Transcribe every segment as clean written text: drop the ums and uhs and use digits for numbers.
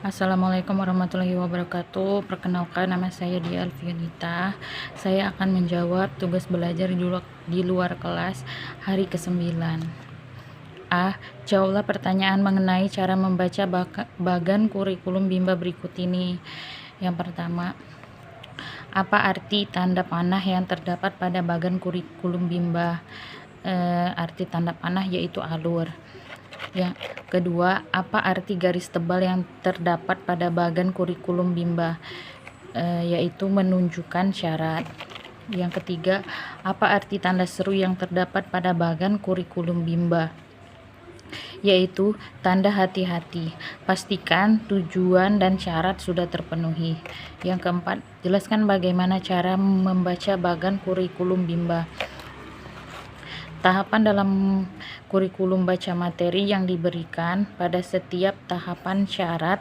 Assalamualaikum warahmatullahi wabarakatuh. Perkenalkan, nama saya Dia Alfianita. Saya akan menjawab tugas belajar di luar kelas hari ke-9. A. Jawablah pertanyaan mengenai cara membaca bagan kurikulum Bimba berikut ini. Yang pertama, apa arti tanda panah yang terdapat pada bagan kurikulum Bimba? Arti tanda panah yaitu alur. Yang kedua, apa arti garis tebal yang terdapat pada bagan kurikulum Bimba? Yaitu menunjukkan syarat. Yang ketiga, apa arti tanda seru yang terdapat pada bagan kurikulum Bimba? Yaitu tanda hati-hati. Pastikan tujuan dan syarat sudah terpenuhi. Yang keempat, jelaskan bagaimana cara membaca bagan kurikulum Bimba. Tahapan dalam kurikulum baca materi yang diberikan pada setiap tahapan syarat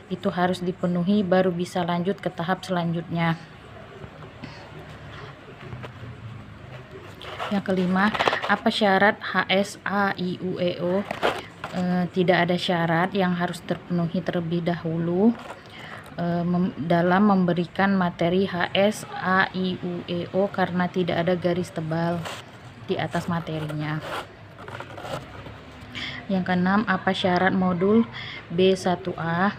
itu harus dipenuhi baru bisa lanjut ke tahap selanjutnya. Yang kelima, apa syarat HSAIUEO? Tidak ada syarat yang harus terpenuhi terlebih dahulu dalam memberikan materi HSAIUEO karena tidak ada garis tebal di atas materinya. Yang keenam, apa syarat modul B1A?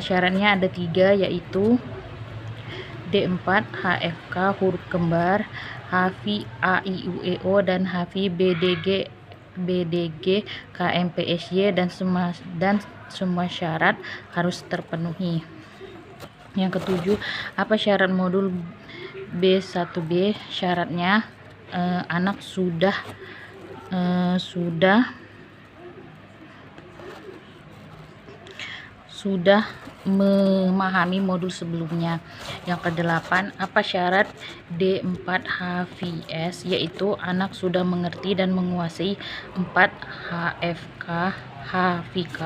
Syaratnya ada 3, yaitu D4 HFK huruf kembar, HAFI AIUEO, dan HAFI BDG KMPSY, dan semua syarat harus terpenuhi. Yang ketujuh, apa syarat modul B1B? Syaratnya anak sudah memahami modul sebelumnya. Yang kedelapan, apa syarat D4 HVS? Yaitu anak sudah mengerti dan menguasai 4 HFK.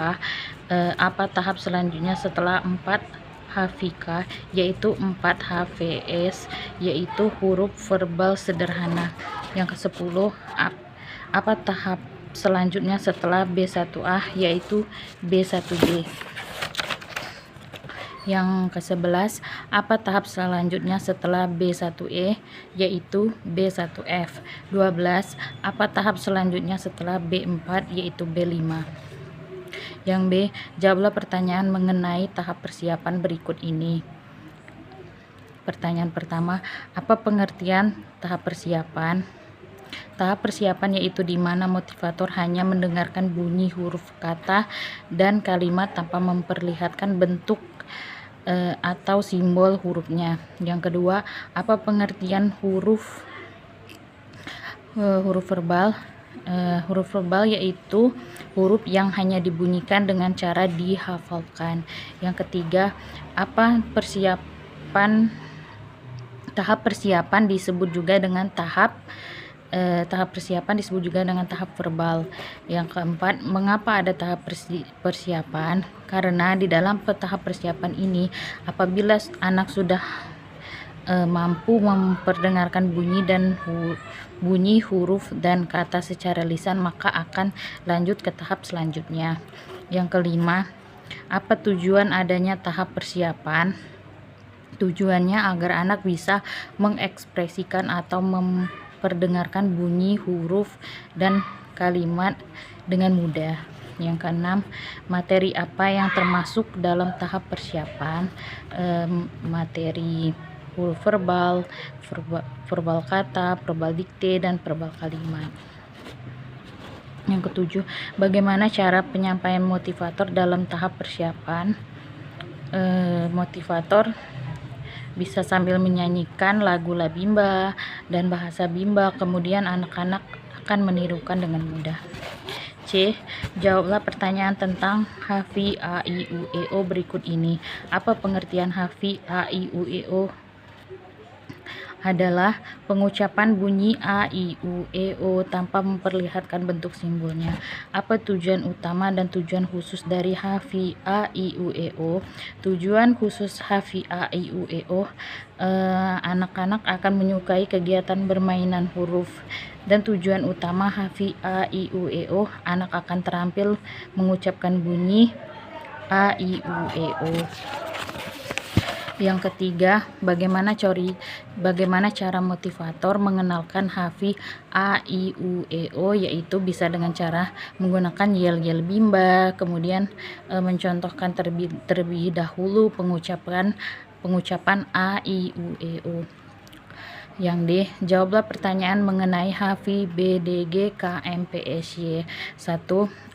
Apa tahap selanjutnya setelah 4 HVK? Yaitu 4 HVS, yaitu huruf verbal sederhana. Yang ke-10, apa tahap selanjutnya setelah B1A? Yaitu B1B. Yang ke-11, apa tahap selanjutnya setelah B1E? Yaitu B1F. 12, apa tahap selanjutnya setelah B4? Yaitu B5. Yang B, jawablah pertanyaan mengenai tahap persiapan berikut ini. Pertanyaan pertama, apa pengertian tahap persiapan? Tahap persiapan yaitu di mana motivator hanya mendengarkan bunyi huruf kata dan kalimat tanpa memperlihatkan bentuk atau simbol hurufnya. Yang kedua, apa pengertian huruf verbal? Huruf verbal yaitu huruf yang hanya dibunyikan dengan cara dihafalkan. Yang ketiga, apa tahap persiapan disebut juga dengan tahap verbal. Yang keempat, mengapa ada tahap persiapan? Karena di dalam tahap persiapan ini, apabila anak sudah mampu memperdengarkan bunyi huruf dan kata secara lisan, maka akan lanjut ke tahap selanjutnya. Yang kelima, apa tujuan adanya tahap persiapan? Tujuannya agar anak bisa mengekspresikan atau memperdengarkan bunyi huruf dan kalimat dengan mudah. Yang keenam, materi apa yang termasuk dalam tahap persiapan? Materi huruf verbal kata, verbal dikte, dan verbal kalimat. Yang ketujuh, bagaimana cara penyampaian motivator dalam tahap persiapan? Motivator bisa sambil menyanyikan lagu Bimba dan bahasa Bimba, kemudian anak-anak akan menirukan dengan mudah. C. Jawablah pertanyaan tentang HAFI AIUEO berikut ini. Apa pengertian HAFI AIUEO? Adalah pengucapan bunyi A, I, U, E, O tanpa memperlihatkan bentuk simbolnya. Apa tujuan utama dan tujuan khusus dari HAFI A, I, U, E, O? Tujuan khusus HAFI A, I, U, E, O, anak-anak akan menyukai kegiatan bermainan huruf. Dan tujuan utama HAFI A, I, U, E, O, anak akan terampil mengucapkan bunyi A, I, U, E, O. Yang ketiga, bagaimana cara motivator mengenalkan hafi A, I, U, E, O, yaitu bisa dengan cara menggunakan yel-yel bimba, kemudian mencontohkan terlebih dahulu pengucapan A, I, U, E, O. Yang D, jawablah pertanyaan mengenai hafi B, D, G, K, M, P, S, Y. 1.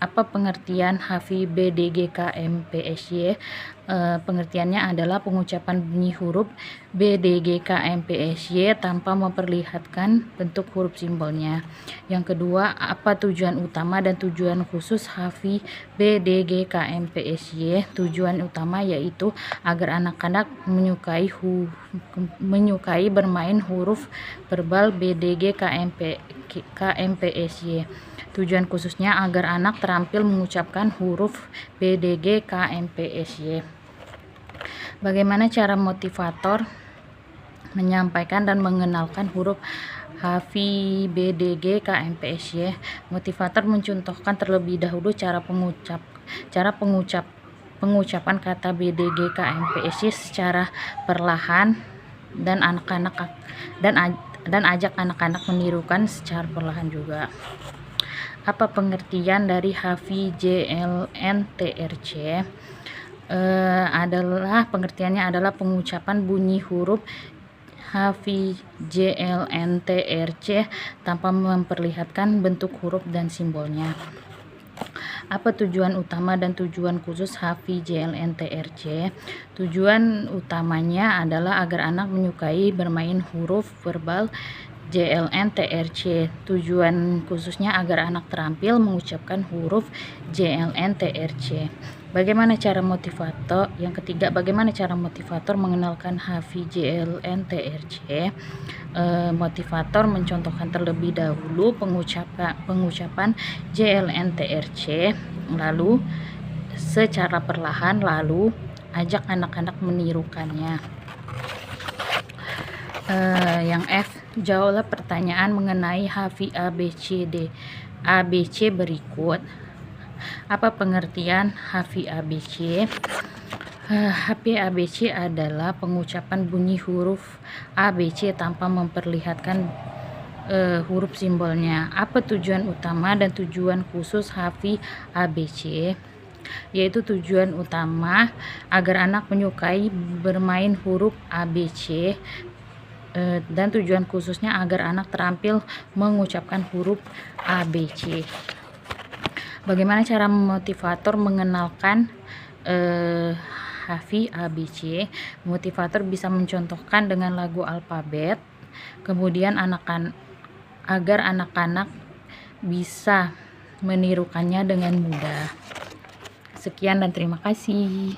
Apa pengertian hafi B, D, G, K, M, P, S, Y? Pengertiannya adalah pengucapan bunyi huruf B, D, G, K, M, P, S, Y tanpa memperlihatkan bentuk huruf simbolnya. Yang kedua, apa tujuan utama dan tujuan khusus hafi B, D, G, K, M, P, S, Y? Tujuan utama yaitu agar anak-anak menyukai bermain huruf verbal B, D, G, K, M, P, S, Y. Tujuan khususnya agar anak terampil mengucapkan huruf B, D, G, K, M, P, S, Y. Bagaimana cara motivator menyampaikan dan mengenalkan huruf hafi B, D, G, K, M, P, S, Y? Motivator mencontohkan terlebih dahulu cara pengucapan kata B, D, G, K, M, P, S, Y secara perlahan dan ajak anak-anak menirukan secara perlahan juga. Apa pengertian dari hafi J, L, N, T, R, C? Pengertiannya adalah pengucapan bunyi huruf hafi J, L, N, T, R, C tanpa memperlihatkan bentuk huruf dan simbolnya. Apa tujuan utama dan tujuan khusus hafi J, L, N, T, R, C? Tujuan utamanya adalah agar anak menyukai bermain huruf verbal J, L, N, T, R, C. Tujuan khususnya agar anak terampil mengucapkan huruf J, L, N, T, R, C. Yang ketiga, bagaimana cara motivator mengenalkan hafi J, L, N, T, R, C? Motivator mencontohkan terlebih dahulu pengucapan J, L, N, T, R, C, lalu secara perlahan, lalu ajak anak-anak menirukannya. Yang F, jawablah pertanyaan mengenai hafi A, B, C, berikut. Apa pengertian hafi A, B, C? hafi A, B, C adalah pengucapan bunyi huruf A, B, C tanpa memperlihatkan huruf simbolnya. Apa tujuan utama dan tujuan khusus hafi A, B, C? Yaitu tujuan utama agar anak menyukai bermain huruf A, B, C, dan tujuan khususnya agar anak terampil mengucapkan huruf A, B, C. Bagaimana cara motivator mengenalkan hafi A, B, C? Motivator bisa mencontohkan dengan lagu alfabet, kemudian agar anak-anak bisa menirukannya dengan mudah. Sekian dan terima kasih.